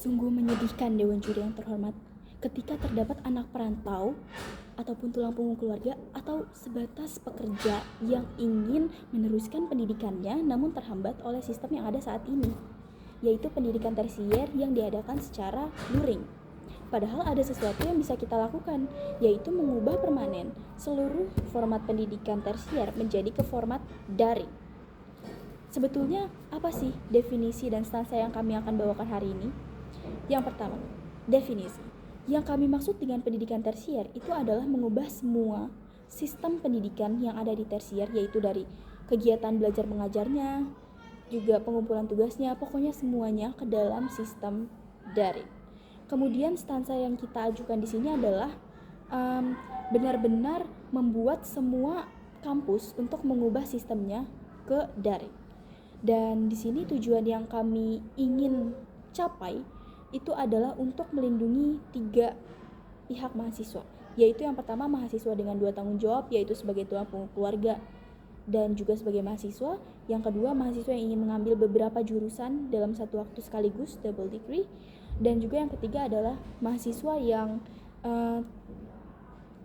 Sungguh menyedihkan Dewan Juri yang terhormat ketika terdapat anak perantau ataupun tulang punggung keluarga atau sebatas pekerja yang ingin meneruskan pendidikannya namun terhambat oleh sistem yang ada saat ini, yaitu pendidikan tersier yang diadakan secara luring. Padahal ada sesuatu yang bisa kita lakukan, yaitu mengubah permanen seluruh format pendidikan tersier menjadi ke format daring. Sebetulnya apa sih definisi dan stansa yang kami akan bawakan hari ini? Yang pertama, definisi. Yang kami maksud dengan pendidikan tersier itu adalah mengubah semua sistem pendidikan yang ada di tersier, yaitu dari kegiatan belajar mengajarnya, juga pengumpulan tugasnya, pokoknya semuanya ke dalam sistem daring. Kemudian stansa yang kita ajukan di sini adalah benar-benar membuat semua kampus untuk mengubah sistemnya ke daring. Dan di sini tujuan yang kami ingin capai itu adalah untuk melindungi 3 pihak mahasiswa, yaitu yang pertama mahasiswa dengan 2 tanggung jawab, yaitu sebagai tulang punggung keluarga dan juga sebagai mahasiswa. Yang kedua, mahasiswa yang ingin mengambil beberapa jurusan dalam satu waktu sekaligus, double degree. Dan juga yang ketiga adalah mahasiswa yang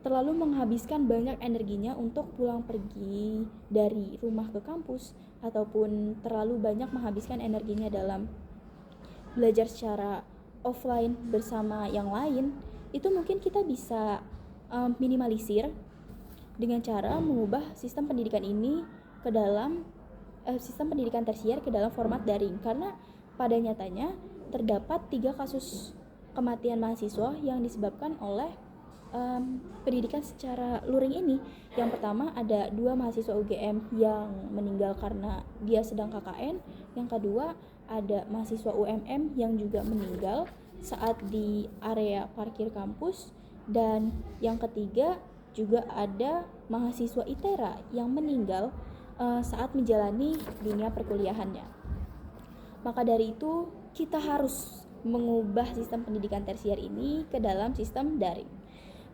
terlalu menghabiskan banyak energinya untuk pulang pergi dari rumah ke kampus, ataupun terlalu banyak menghabiskan energinya dalam belajar secara offline bersama yang lain. Itu mungkin kita bisa minimalisir dengan cara mengubah sistem pendidikan ini ke dalam sistem pendidikan tersier ke dalam format daring, karena pada nyatanya terdapat 3 kasus kematian mahasiswa yang disebabkan oleh pendidikan secara luring ini. Yang pertama, ada 2 mahasiswa UGM yang meninggal karena dia sedang KKN. Yang kedua, ada mahasiswa UMM yang juga meninggal saat di area parkir kampus. Dan yang ketiga, juga ada mahasiswa ITERA yang meninggal saat menjalani dunia perkuliahannya. Maka dari itu, kita harus mengubah sistem pendidikan tersier ini ke dalam sistem daring.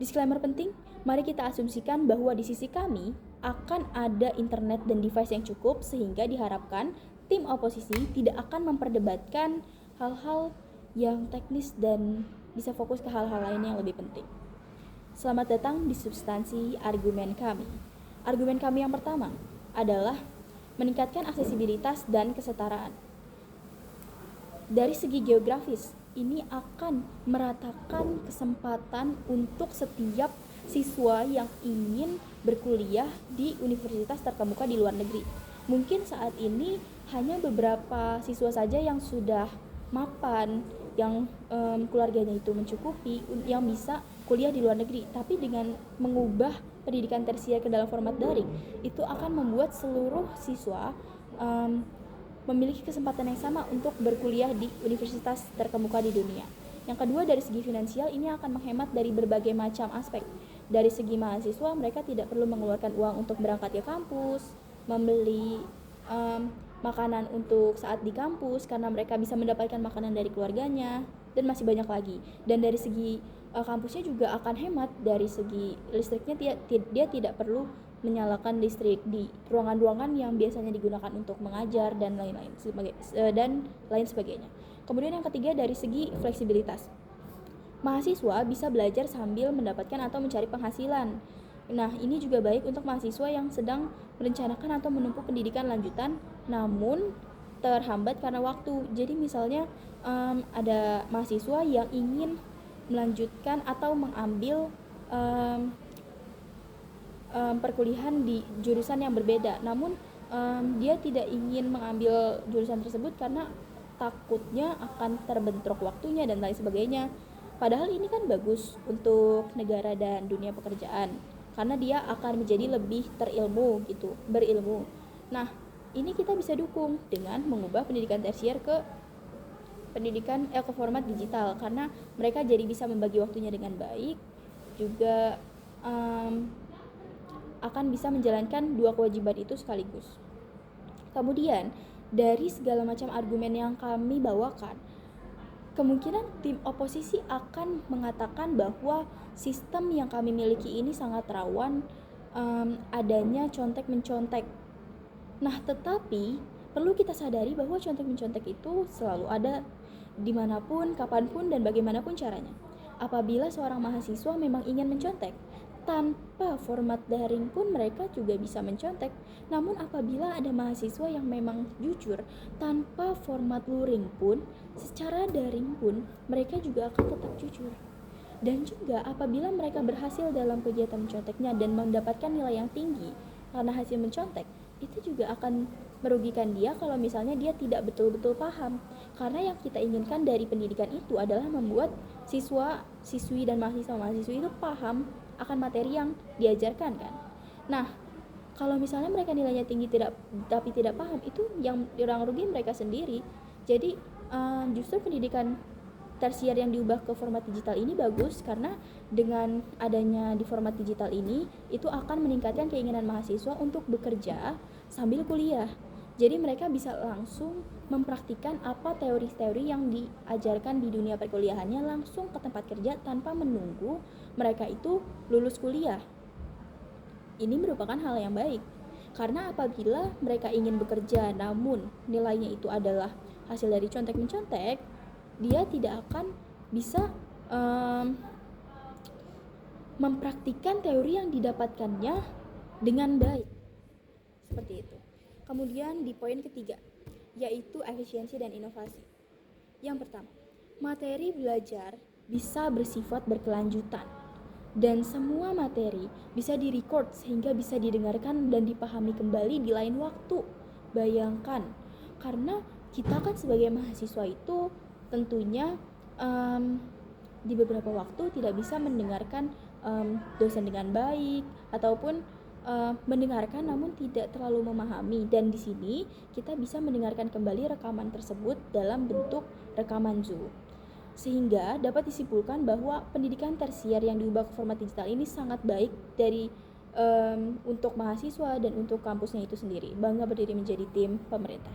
Disclaimer penting, mari kita asumsikan bahwa di sisi kami akan ada internet dan device yang cukup, sehingga diharapkan tim oposisi tidak akan memperdebatkan hal-hal yang teknis dan bisa fokus ke hal-hal lain yang lebih penting. Selamat datang di substansi argumen kami. Argumen kami yang pertama adalah meningkatkan aksesibilitas dan kesetaraan. Dari segi geografis, ini akan meratakan kesempatan untuk setiap siswa yang ingin berkuliah di universitas terkemuka di luar negeri. Mungkin saat ini hanya beberapa siswa saja yang sudah mapan, yang keluarganya itu mencukupi, yang bisa kuliah di luar negeri. Tapi dengan mengubah pendidikan tersier ke dalam format daring, itu akan membuat seluruh siswa memiliki kesempatan yang sama untuk berkuliah di universitas terkemuka di dunia. Yang kedua, dari segi finansial, ini akan menghemat dari berbagai macam aspek. Dari segi mahasiswa, mereka tidak perlu mengeluarkan uang untuk berangkat ke kampus, membeli makanan untuk saat di kampus karena mereka bisa mendapatkan makanan dari keluarganya, dan masih banyak lagi. Dan dari segi kampusnya juga akan hemat. Dari segi listriknya, dia tidak perlu menyalakan listrik di ruangan-ruangan yang biasanya digunakan untuk mengajar dan lain-lain sebagainya. Kemudian yang ketiga, dari segi fleksibilitas, mahasiswa bisa belajar sambil mendapatkan atau mencari penghasilan. Nah, ini juga baik untuk mahasiswa yang sedang merencanakan atau menempuh pendidikan lanjutan namun terhambat karena waktu. Jadi misalnya ada mahasiswa yang ingin melanjutkan atau mengambil perkuliahan di jurusan yang berbeda, namun dia tidak ingin mengambil jurusan tersebut karena takutnya akan terbentrok waktunya dan lain sebagainya. Padahal ini kan bagus untuk negara dan dunia pekerjaan, karena dia akan menjadi lebih berilmu. Nah, ini kita bisa dukung dengan mengubah pendidikan tersier ke format digital, karena mereka jadi bisa membagi waktunya dengan baik, juga akan bisa menjalankan 2 kewajiban itu sekaligus. Kemudian, dari segala macam argumen yang kami bawakan, kemungkinan tim oposisi akan mengatakan bahwa sistem yang kami miliki ini sangat rawan adanya contek-mencontek. Nah, tetapi perlu kita sadari bahwa contek-mencontek itu selalu ada. dimanapun, kapanpun, dan bagaimanapun caranya. Apabila seorang mahasiswa memang ingin mencontek, tanpa format daring pun mereka juga bisa mencontek. Namun apabila ada mahasiswa yang memang jujur, tanpa format luring pun, secara daring pun mereka juga akan tetap jujur. Dan juga apabila mereka berhasil dalam kegiatan menconteknya dan mendapatkan nilai yang tinggi karena hasil mencontek, itu juga akan merugikan dia kalau misalnya dia tidak betul-betul paham. Karena yang kita inginkan dari pendidikan itu adalah membuat siswa, siswi, dan mahasiswa-mahasiswi itu paham akan materi yang diajarkan kan. Nah, kalau misalnya mereka nilainya tinggi tapi tidak paham, itu yang rugi mereka sendiri. Jadi justru pendidikan tersier yang diubah ke format digital ini bagus karena dengan adanya di format digital ini itu akan meningkatkan keinginan mahasiswa untuk bekerja sambil kuliah. Jadi mereka bisa langsung mempraktikkan apa teori-teori yang diajarkan di dunia perkuliahannya langsung ke tempat kerja tanpa menunggu mereka itu lulus kuliah. Ini merupakan hal yang baik karena apabila mereka ingin bekerja namun nilainya itu adalah hasil dari contek-mencontek, dia tidak akan bisa mempraktikkan teori yang didapatkannya dengan baik. Seperti itu. Kemudian di poin ketiga, yaitu efisiensi dan inovasi. Yang pertama, materi belajar bisa bersifat berkelanjutan dan semua materi bisa direcord sehingga bisa didengarkan dan dipahami kembali di lain waktu. Bayangkan, karena kita kan sebagai mahasiswa itu tentunya di beberapa waktu tidak bisa mendengarkan dosen dengan baik ataupun mendengarkan namun tidak terlalu memahami, dan di sini kita bisa mendengarkan kembali rekaman tersebut dalam bentuk rekaman Zoom, sehingga dapat disimpulkan bahwa pendidikan tersier yang diubah ke format digital ini sangat baik dari untuk mahasiswa dan untuk kampusnya itu sendiri. Bangga berdiri menjadi tim pemerintah.